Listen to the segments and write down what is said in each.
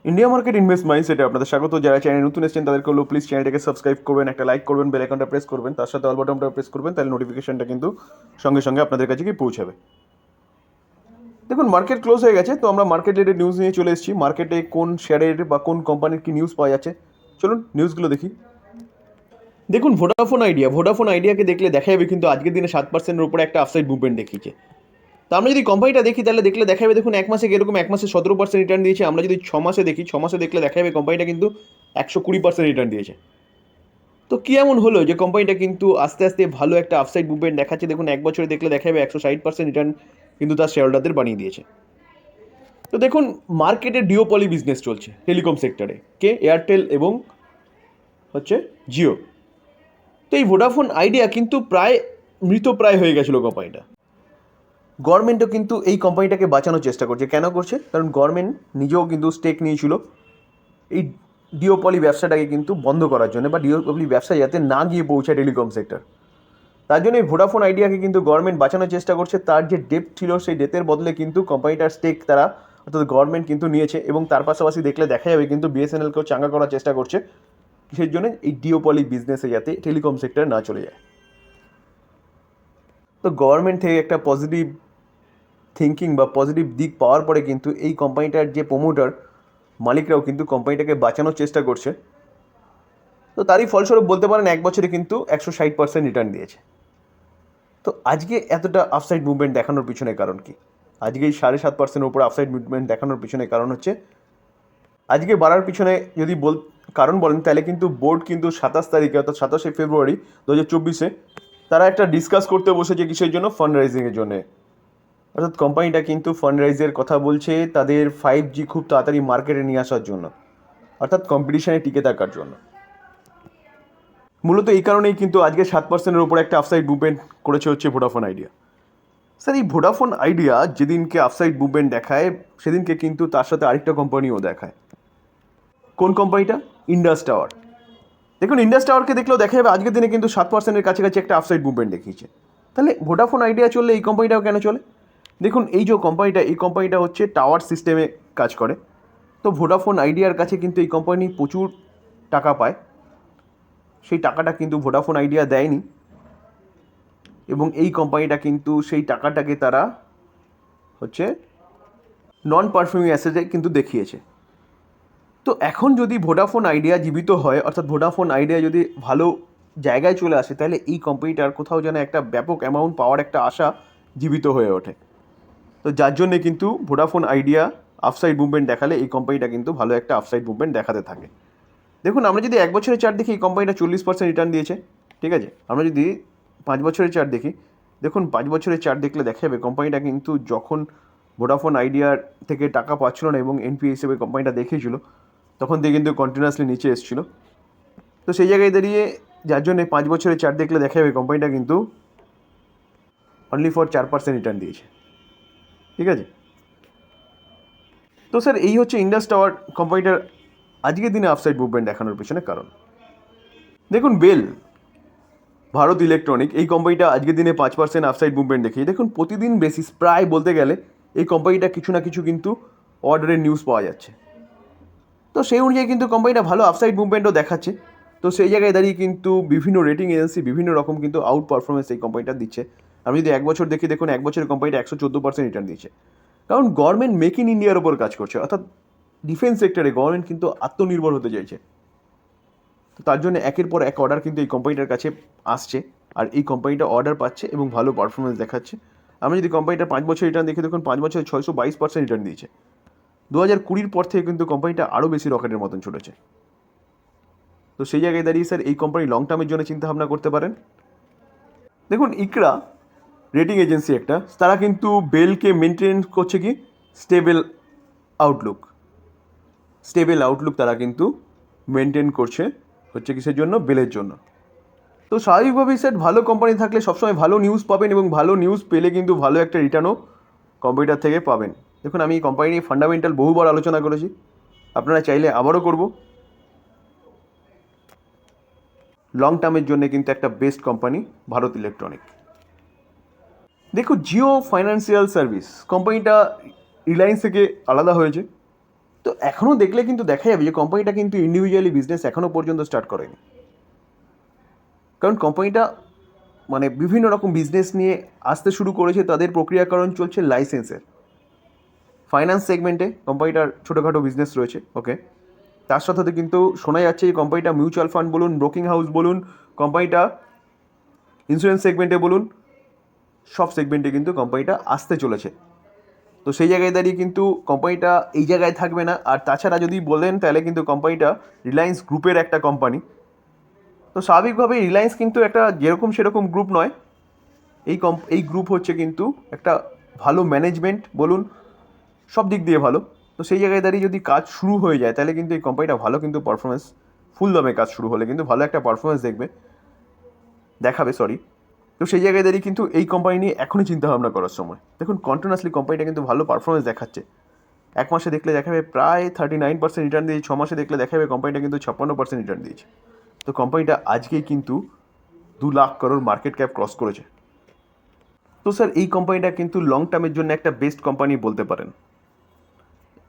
India market invest মাইন্ডসেটে আপনাদের স্বাগত। যারা চ্যানেল নতুন এসেছেন তাদেরকে হলো প্লিজ চ্যানেলটাকে সাবস্ক্রাইব করবেন, একটা লাইক করবেন, বেল আইকনটা প্রেস করবেন, তার সাথে অল বাটনটা প্রেস করবেন, তাহলে নোটিফিকেশনটা কিন্তু সঙ্গে সঙ্গে আপনাদের কাছে গিয়ে পৌঁছাবে। দেখুন, মার্কেট ক্লোজ হয়ে গেছে, তো আমরা মার্কেট রিলেটেড নিউজ নিয়ে চলে এসেছি। মার্কেটে কোন শেয়ারের বা কোন কোম্পানির কি নিউজ পাওয়া যাচ্ছে, চলুন নিউজগুলো দেখি। দেখুন, ভোডাফোন আইডিয়াকে দেখলে দেখা যাবে কিন্তু আজকের দিনে 7%-এর উপরে একটা আপসাইড মুভমেন্ট দেখিয়েছে। তো আমরা যদি কোম্পানিটা দেখি তাহলে দেখলে দেখা যাবে, দেখুন এক মাসে এরকম এক মাসে 17% রিটার্ন দিয়েছে। আমরা যদি 6 মাসে দেখি, 6 মাসে দেখলে দেখা যাবে কোম্পানিটা কিন্তু 120% রিটার্ন দিয়েছে। তো কি এমন হলো যে কোম্পানিটা কিন্তু আস্তে আস্তে ভালো একটা আপসাইড মুভমেন্ট দেখাচ্ছে। দেখুন এক বছরে দেখলে দেখা যাবে 160% রিটার্ন কিন্তু তার শেয়ার হোল্ডারদের বানিয়ে দিয়েছে। তো দেখুন, মার্কেটে ডিওপলি বিজনেস চলছে টেলিকম সেক্টরে, কে এয়ারটেল এবং হচ্ছে জিও। তো এই ভোডাফোন আইডিয়া কিন্তু প্রায় মৃতপ্রায় হয়ে গেছিলো কোম্পানিটা। গভর্নমেন্টও কিন্তু এই কোম্পানিটাকে বাঁচানোর চেষ্টা করছে। কেন করছে? কারণ গভর্নমেন্ট নিজেও কিন্তু স্টেক নিয়েছিল এই ডিওপলি ব্যবসাটাকে কিন্তু বন্ধ করার জন্য, বা ডিওপলি ব্যবসা যাতে না গিয়ে পৌঁছায় টেলিকম সেক্টর। তার জন্য এই ভোডাফোন আইডিয়াকে কিন্তু গভর্নমেন্ট বাঁচানোর চেষ্টা করছে। তার যে ডেট ছিল সেই ডেটের বদলে কিন্তু কোম্পানিটার স্টেক তারা অর্থাৎ গভর্নমেন্ট কিন্তু নিয়েছে, এবং তার পাশাপাশি দেখলে দেখা যাবে কিন্তু বিএসএনএলকেও চাঙ্গা করার চেষ্টা করছে। কিসের জন্য? এই ডিওপলি বিজনেসে যাতে টেলিকম সেক্টর না চলে যায়। তো গভর্নমেন্ট থেকে একটা পজিটিভ থিঙ্কিং বা পজিটিভ দিক পাওয়ার পরে কিন্তু এই কোম্পানিটার যে প্রমোটার মালিকরাও কিন্তু কোম্পানিটাকে বাঁচানোর চেষ্টা করছে। তো তারই ফলস্বরূপ বলতে পারেন এক বছরে কিন্তু 160% রিটার্ন দিয়েছে। তো আজকে এতটা আপসাইড মুভমেন্ট দেখানোর পিছনে কারণ কি? আজকে এই 7.5%-এর উপরে আপসাইড মুভমেন্ট দেখানোর পিছনে কারণ হচ্ছে, আজকে বাড়ার পিছনে যদি কারণ বলেন তাহলে কিন্তু বোর্ড কিন্তু 27 তারিখে অর্থাৎ 27শে ফেব্রুয়ারি 2024 তারা একটা ডিসকাস করতে বসেছে কিসের জন্য? ফান্ড রাইজিংয়ের জন্যে। অর্থাৎ কোম্পানিটা কিন্তু ফান্ড রাইজের কথা বলছে তাদের 5G খুব তাড়াতাড়ি মার্কেটে নিয়ে আসার জন্য, অর্থাৎ কম্পিটিশনে টিকে থাকার জন্য। মূলত এই কারণেই কিন্তু আজকে 7%-এর উপরে একটা আপসাইড মুভমেন্ট করেছে হচ্ছে ভোডাফোন আইডিয়া। স্যার, এই ভোডাফোন আইডিয়া যেদিনকে আপসাইড মুভমেন্ট দেখায় সেদিনকে কিন্তু তার সাথে আরেকটা কোম্পানিও দেখায়। কোন কোম্পানিটা? Indus tower. দেখুন, ইন্ডাস টাওয়ারকে দেখলেও দেখা যাবে আজকের দিনে কিন্তু 7%-এর কাছাকাছি একটা আপসাইড মুভমেন্ট দেখিয়েছে। তাহলে ভোডাফোন আইডিয়া চললে এই কোম্পানিটাও কেন চলে? দেখুন, এই যে কোম্পানিটা, এই কোম্পানিটা হচ্ছে টাওয়ার সিস্টেমে কাজ করে। তো ভোডাফোন আইডিয়ার কাছে কিন্তু এই কোম্পানি প্রচুর টাকা পায়। সেই টাকাটা কিন্তু ভোডাফোন আইডিয়া দেয়নি, এবং এই কোম্পানিটা কিন্তু সেই টাকাটাকে তারা হচ্ছে নন পারফর্মিং অ্যাসেটে কিন্তু দেখিয়েছে। তো এখন যদি ভোডাফোন আইডিয়া জীবিত হয়, অর্থাৎ ভোডাফোন আইডিয়া যদি ভালো জায়গায় চলে আসে, তাহলে এই কোম্পানিটার কোথাও যেন একটা ব্যাপক অ্যামাউন্ট পাওয়ার একটা আশা জীবিত হয়ে ওঠে। তো যার জন্যে কিন্তু ভোডাফোন আইডিয়া আপসাইড মুভমেন্ট দেখালে এই কোম্পানিটা কিন্তু ভালো একটা আপসাইড মুভমেন্ট দেখাতে থাকে। দেখুন, আমরা যদি এক বছরের চার্ট দেখি, এই কোম্পানিটা 40% রিটার্ন দিয়েছে। ঠিক আছে, আমরা যদি 5 বছরের চার্ট দেখি, দেখুন 5 বছরের চার্ট দেখলে দেখা যাবে কোম্পানিটা কিন্তু যখন ভোডাফোন আইডিয়ার থেকে টাকা পাচ্ছিল না এবং এনপিএ হিসেবে কোম্পানিটা দেখিয়েছিল, তখন থেকে কিন্তু কন্টিনিউয়াসলি নিচে এসেছিলো। তো সেই জায়গায় দাঁড়িয়ে যার জন্য 5 বছরের চার্ট দেখলে দেখা যাবে কোম্পানিটা কিন্তু অনলি ফর 4% রিটার্ন দিয়েছে। ঠিক আছে, তো স্যার এই হচ্ছে ইন্ডাস টাওয়ার কোম্পানিটার আজকের দিনে আপসাইড মুভমেন্ট দেখানোর পিছনে কারণ। দেখুন, বেল ভারত ইলেকট্রনিক, এই কোম্পানিটা আজকের দিনে 5% আপসাইড মুভমেন্ট দেখিয়ে। দেখুন, প্রতিদিন বেসিস প্রায় বলতে গেলে এই কোম্পানিটা কিছু না কিছু কিন্তু অর্ডারের নিউজ পাওয়া যাচ্ছে। তো সেই অনুযায়ী কিন্তু কোম্পানিটা ভালো আপসাইড মুভমেন্টও দেখাচ্ছে। তো সেই জায়গায় দাঁড়িয়ে কিন্তু বিভিন্ন রেটিং এজেন্সি বিভিন্ন রকম কিন্তু আউট পারফরমেন্স এই কোম্পানিটা দিচ্ছে। আমি যদি এক বছর দেখি, দেখুন এক বছরের কোম্পানিটা 114% রিটার্ন দিচ্ছে। কারণ গভর্নমেন্ট মেক ইন ইন্ডিয়ার ওপর কাজ করছে, অর্থাৎ ডিফেন্স সেক্টরে গভর্নমেন্ট কিন্তু আত্মনির্ভর হতে চাইছে। তো তার জন্য একের পর এক অর্ডার কিন্তু এই কোম্পানিটার কাছে আসছে, আর এই কোম্পানিটা অর্ডার পাচ্ছে এবং ভালো পারফরমেন্স দেখাচ্ছে। আমি যদি কোম্পানিটার 5 বছর রিটার্ন দেখি, দেখুন 5 বছরে 622% রিটার্ন দিয়েছে। 2020 পর থেকে কিন্তু কোম্পানিটা আরও বেশি রকেটের মতন চলেছে। তো সেই জায়গায় দাঁড়িয়ে স্যার এই কোম্পানি লং টার্মের জন্য চিন্তাভাবনা করতে পারেন। দেখুন, ইকরা রেটিং এজেন্সি একটা, তারা কিন্তু বেলকে মেনটেন করছে কি স্টেবল আউটলুক। তারা কিন্তু মেনটেন করছে হচ্ছে কিসের জন্য? বেলের জন্য। তো স্বাভাবিকভাবেই স্যার ভালো কোম্পানি থাকলে সবসময় ভালো নিউজ পাবেন, এবং ভালো নিউজ পেলে কিন্তু ভালো একটা রিটার্নও কোম্পানিটার থেকে পাবেন। দেখুন, আমি এই কোম্পানি নিয়ে ফান্ডামেন্টাল বহুবার আলোচনা করেছি, আপনারা চাইলে আবারও করব। লং টার্মের জন্য কিন্তু একটা বেস্ট কোম্পানি ভারত ইলেকট্রনিক। দেখুন, জিও ফাইন্যান্সিয়াল সার্ভিস কোম্পানিটা রিলায়েন্স থেকে আলাদা হয়েছে। তো এখনও দেখলে কিন্তু দেখা যাবে যে কোম্পানিটা কিন্তু ইন্ডিভিজুয়ালি বিজনেস এখনও পর্যন্ত স্টার্ট করেনি, কারণ কোম্পানিটা মানে বিভিন্ন রকম বিজনেস নিয়ে আসতে শুরু করেছে, তাদের প্রক্রিয়াকরণ চলছে লাইসেন্সের। ফাইন্যান্স সেগমেন্টে কোম্পানিটার ছোটোখাটো বিজনেস রয়েছে, ওকে। তার সাথে সাথে কিন্তু শোনা যাচ্ছে এই কোম্পানিটা মিউচুয়াল ফান্ড বলুন, ব্রোকিং হাউস বলুন, কোম্পানিটা ইন্স্যুরেন্স সেগমেন্টে বলুন, সব সেগমেন্টে কিন্তু কোম্পানিটা আসতে চলেছে। তো সেই জায়গায় দাঁড়িয়ে কিন্তু কোম্পানিটা এই জায়গায় থাকবে না। আর তাছাড়া যদি বলেন তাহলে কিন্তু কোম্পানিটা রিলায়েন্স গ্রুপের একটা কোম্পানি। তো স্বাভাবিকভাবেই রিলায়েন্স কিন্তু একটা যেরকম সেরকম গ্রুপ নয়। এই গ্রুপ হচ্ছে কিন্তু একটা ভালো ম্যানেজমেন্ট বলুন, সব দিক দিয়ে ভালো। তো সেই জায়গায় দাঁড়িয়ে যদি কাজ শুরু হয়ে যায় তাহলে কিন্তু এই কোম্পানিটা ভালো কিন্তু পারফরমেন্স, ফুল দমে কাজ শুরু হলে কিন্তু ভালো একটা পারফরমেন্স দেখাবে। তো সেই জায়গায় দাঁড়িয়ে কিন্তু এই কোম্পানি নিয়ে এখনই চিন্তাভাবনা করার সময়। দেখুন কন্টিনিউয়াসলি কোম্পানিটা কিন্তু ভালো পারফরমেন্স দেখাচ্ছে। 1 মাসে দেখলে দেখাবে প্রায় 39% রিটার্ন দিয়েছে, 6 মাসে দেখলে দেখাবে কোম্পানিটা কিন্তু 56% রিটার্ন দিয়েছে। তো কোম্পানিটা আজকেই কিন্তু 2 lakh crore market cap cross করেছে। তো স্যার এই কোম্পানিটা কিন্তু লং টার্মের জন্য একটা বেস্ট কোম্পানি বলতে পারেন।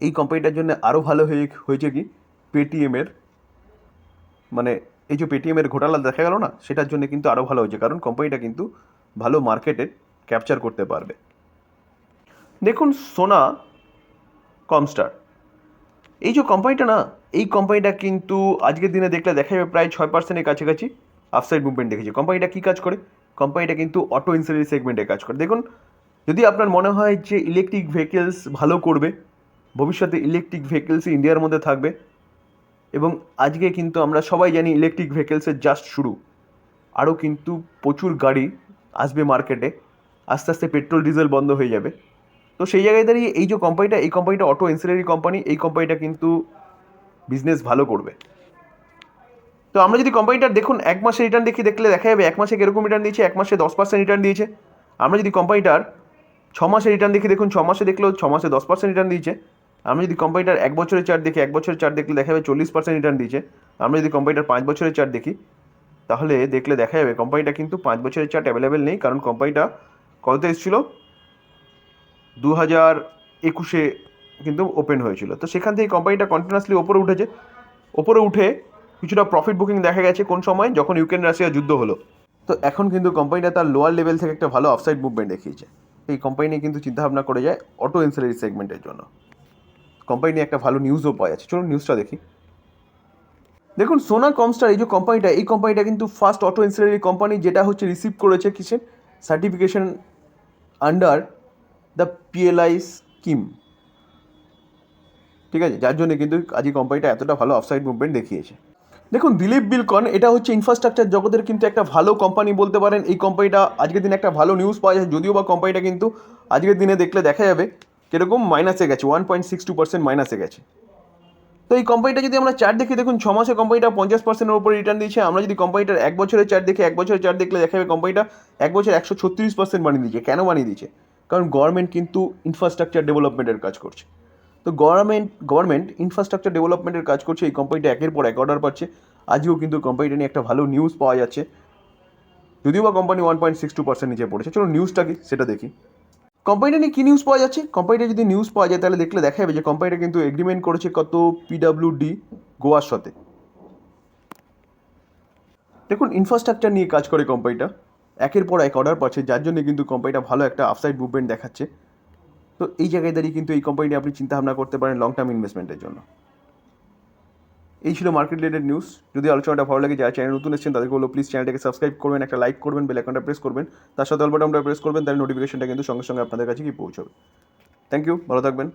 এই কোম্পানিটার জন্য আরও ভালো হয়েছে কি পেটিএমের, মানে এই যে পেটিএমের ঘোটালা দেখা গেল না, সেটার জন্য কিন্তু আরও ভালো হয়েছে, কারণ কোম্পানিটা কিন্তু ভালো মার্কেটে ক্যাপচার করতে পারবে। দেখুন সোনা কমস্টার, এই যে কোম্পানিটা না, এই কোম্পানিটা কিন্তু আজকের দিনে দেখলে দেখা যাবে প্রায় 6%-এর কাছাকাছি আপসাইড মুভমেন্ট দেখেছি। কোম্পানিটা কী কাজ করে? কোম্পানিটা কিন্তু অটো ইন্স্যুরেন্স সেগমেন্টে কাজ করে। দেখুন যদি আপনার মনে হয় যে ইলেকট্রিক ভেহিকেলস ভালো করবে, ভবিষ্যতে ইলেকট্রিক ভেহিকেলস ইন্ডিয়ার মধ্যে থাকবে, এবং আজকে কিন্তু আমরা সবাই জানি ইলেকট্রিক ভেহিকেলসের জাস্ট শুরু, আরও কিন্তু প্রচুর গাড়ি আসবে মার্কেটে, আস্তে আস্তে পেট্রোল ডিজেল বন্ধ হয়ে যাবে। তো সেই জায়গায় দাঁড়িয়ে এই যে কোম্পানিটা অটো এনসিলারি কোম্পানি, এই কোম্পানিটা কিন্তু বিজনেস ভালো করবে। তো আমরা যদি কোম্পানিটার দেখুন 1 মাসে রিটার্ন দেখলে দেখা যাবে 1 মাসে কীরকম রিটার্ন দিয়েছে, 1 মাসে 10% রিটার্ন দিয়েছে। আমরা যদি কোম্পানিটার 6 মাসে রিটার্ন দেখুন 6 মাসে দেখলেও 6 মাসে 10% রিটার্ন দিয়েছে। আমরা যদি কোম্পানিটার 1 বছরের চার্ট দেখি, 1 বছরের চার্ট দেখলে দেখা যাবে 40% রিটার্ন দিয়েছে। আমরা যদি কোম্পানিটার 5 বছরের চার্ট দেখি, তাহলে দেখলে দেখা যাবে কোম্পানিটা কিন্তু 5 বছরের চার্ট অ্যাভেলেবেল নেই, কারণ কোম্পানিটা কততে এসেছিলো 2021-এ কিন্তু ওপেন হয়েছিল। তো সেখান থেকে কোম্পানিটা কন্টিনিউয়াসলি ওপরে উঠে কিছুটা প্রফিট বুকিং দেখা গেছে কোন সময়, যখন ইউক্রেন রাশিয়া যুদ্ধ হলো। তো এখন কিন্তু কোম্পানিটা তার লোয়ার লেভেল থেকে একটা ভালো আপসাইড মুভমেন্ট দেখিয়েছে। এই কোম্পানি নিয়ে কিন্তু চিন্তাভাবনা করে যায় অটো এনসিলারি সেগমেন্টের জন্য। কোম্পানি নিয়ে একটা ভালো নিউজও পাওয়া যাচ্ছে, চলুন নিউজটা দেখি। দেখুন সোনা কমস্টার, এই কোম্পানিটা কিন্তু ফার্স্ট অটো এনসিলারি কোম্পানি যেটা হচ্ছে রিসিভ করেছে কিসের certification under the PLI scheme, ঠিক আছে, যার জন্য কিন্তু আজ কোম্পানিটা এতটা ভালো আপসাইড মুভমেন্ট দেখিয়েছে। দেখুন দিলীপ বিলকন, এটা হচ্ছে ইনফ্রাস্ট্রাকচার জগতের কিন্তু একটা ভালো কোম্পানি বলতে পারেন। এই কোম্পানিটা আজকের দিনে একটা ভালো নিউজ পাওয়া যাচ্ছে, যদিও বা কোম্পানিটা কিন্তু আজকের দিনে দেখলে দেখা যাবে কীরকম মাইনাসে গেছে, 1.62% মাইনাসে গেছে। তো এই কোম্পানিটা যদি আমরা চার্ট দেখি, দেখুন 6 মাসে কোম্পানিটা 50%-এর উপরে রিটার্ন দিয়েছে। আমরা যদি কোম্পানিটার 1 বছরের চার্ট দেখি, 1 বছরের চার্ট দেখলে দেখা যাবে কোম্পানিটা 1 বছর 136% বানিয়ে দিয়েছে। কেন বানিয়ে দিয়েছে? কারণ গভর্নমেন্ট কিন্তু ইনফ্রাস্ট্রাকচার ডেভেলপমেন্টের কাজ করছে। তো গভর্নমেন্ট ইনফ্রাস্ট্রাকচার ডেভেলপমেন্টের কাজ করছে, এই কোম্পানিটা একের পর এক অর্ডার পাচ্ছে। আজকেও কিন্তু কোম্পানিটা নিয়ে একটা ভালো নিউজ পাওয়া যাচ্ছে, যদিও বা কোম্পানি 1.62% নিচে পড়েছে। চলো নিউজটা কি সেটা দেখি। কোম্পানিটা নিয়ে কী নিউজ পাওয়া যাচ্ছে? কোম্পানিটা যদি নিউজ পাওয়া যায় তাহলে দেখলে দেখা যাবে যে কোম্পানিটা কিন্তু এগ্রিমেন্ট করেছে কত পিডাব্লিউডি গোয়ার সাথে। দেখুন ইনফ্রাস্ট্রাকচার নিয়ে কাজ করে কোম্পানিটা, একের পর এক অর্ডার পাচ্ছে, যার জন্য কিন্তু কোম্পানিটা ভালো একটা আপসাইড মুভমেন্ট দেখাচ্ছে। তো এই জায়গায় দাঁড়িয়ে কিন্তু এই কোম্পানিটি আপনি চিন্তাভাবনা করতে পারেন লং টার্ম ইনভেস্টমেন্টের জন্য। এই ছিল মার্কেট রিলেটেড নিউজ। যদি আলোচনাটা ভালো লাগে, যারা চ্যানেল নতুন এসেছেন তাদেরকে বলবো প্লিজ চ্যানেলটাকে সাবস্ক্রাইব করবেন, একটা লাইক করবেন, বেল আইকনটা প্রেস করবেন, তার সাথে অল বাটনটা প্রেস করবেন, তাহলে নোটিফিকেশনটা কিন্তু সঙ্গে সঙ্গে আপনাদের কাছে কি পৌঁছবে। থ্যাংক ইউ, ভালো থাকবেন।